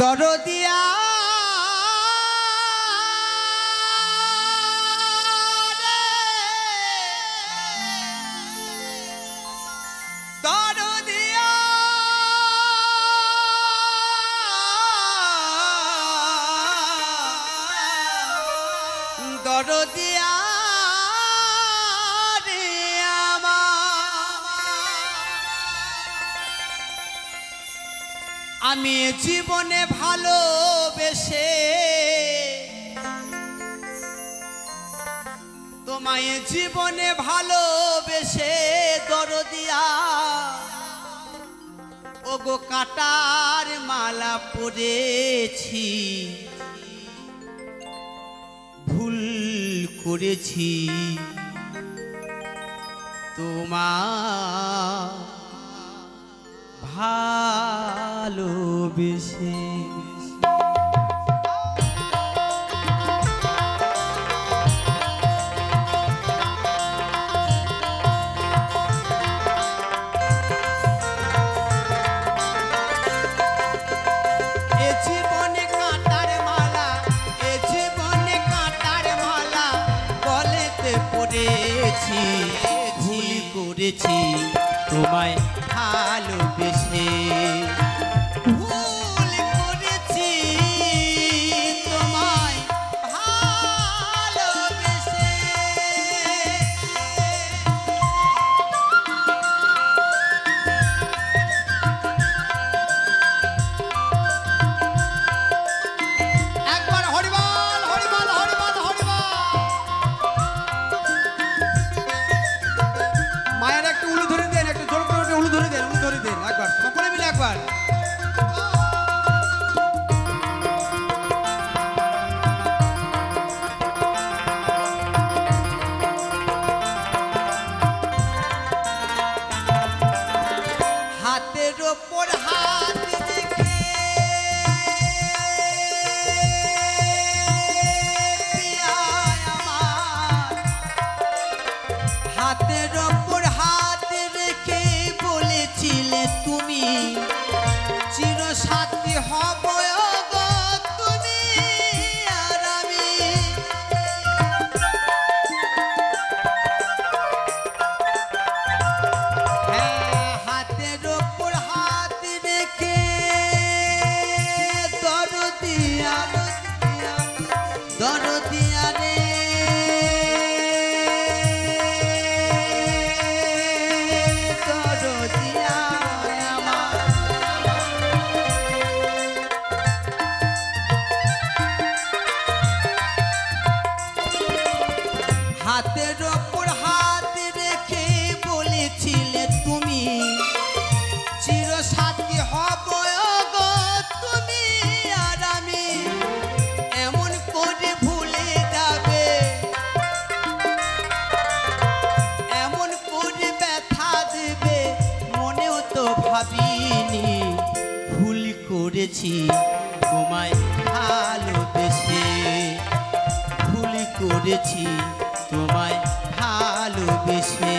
দরদিয়া দরদিয়া দরদিয়া আমি জীবনে ভালোবেসে তোমায় জীবনে ভালোবেসে দরদিয়া ওগো কাটার মালা পরেছি ভুল করেছি তোমার ভালোবেসে ভুল করেছি তোমায় ভালোবেসে ভুল করেছি তোমায় ভালোবেসে একবার হরিবল হরিবল হরিবল হরিবল মায়ের একটু উলু ধরে দেন একটু জোর করে উলু ধরে দেন একবার সকলে মিলে একবার হাতের ওপর হাত রেখে হাতের ওপর হাত রেখে বলেছিলে তুমি চিরসাথী হব গো তুমি আর আমি হাতের ওপর হাত রেখে দরদিয়া দরদিয়া রে হাতের ওপর হাত রেখে বলেছিলে তুমি চিরসাথী হব গো তুমি আর আমি এমন করে ভুলে যাবে এমন করে ব্যথা দেবে মনেও তো ভাবিনি ভুল করেছি তোমায় ভালোবেসে ভুল করেছি তোমায় ভালোবেসে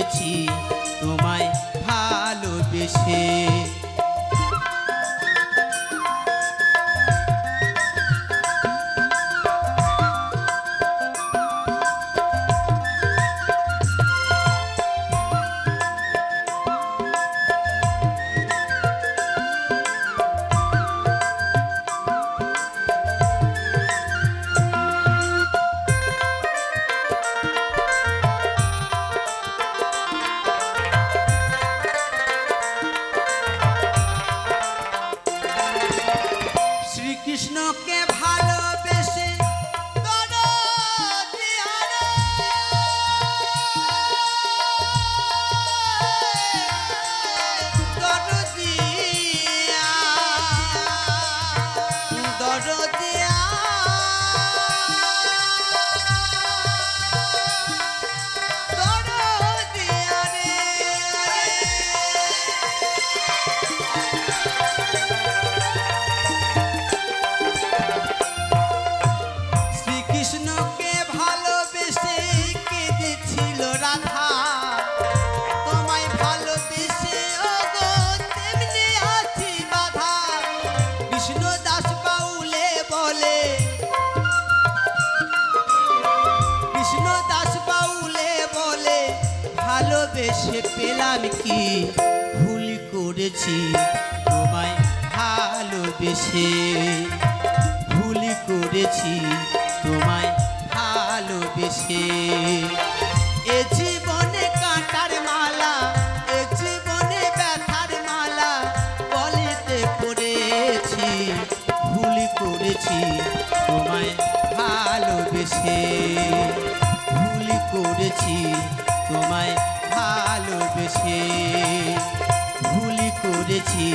করেছি তোমায় ভালোবেসে। শ্রীকৃষ্ণকে ভালোবেসে কৃষ্ণকে ভালোবেসে কেঁদেছিল রাধা, তোমায় ভালোবেসে ওগো তেমনি আছি বাধা। কৃষ্ণ দাস বাউলে বলে, কৃষ্ণ দাস বাউলে বলে ভালোবেসে পেলাম কি ভুল করেছি তোমায় ভালোবেসে, ভুল করেছি তোমায় ভালোবেসে। এ জীবনে কাঁটার মালা, এ জীবনে ব্যথার মালা গলেতে পড়েছি, ভুল করেছি তোমায় ভালোবেসে, ভুল করেছি তোমায় ভালোবেসে, ভুল করেছি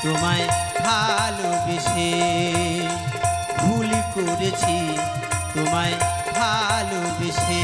তোমায় ভালোবেসে, ভুল করেছি তোমায় ভালোবেসে।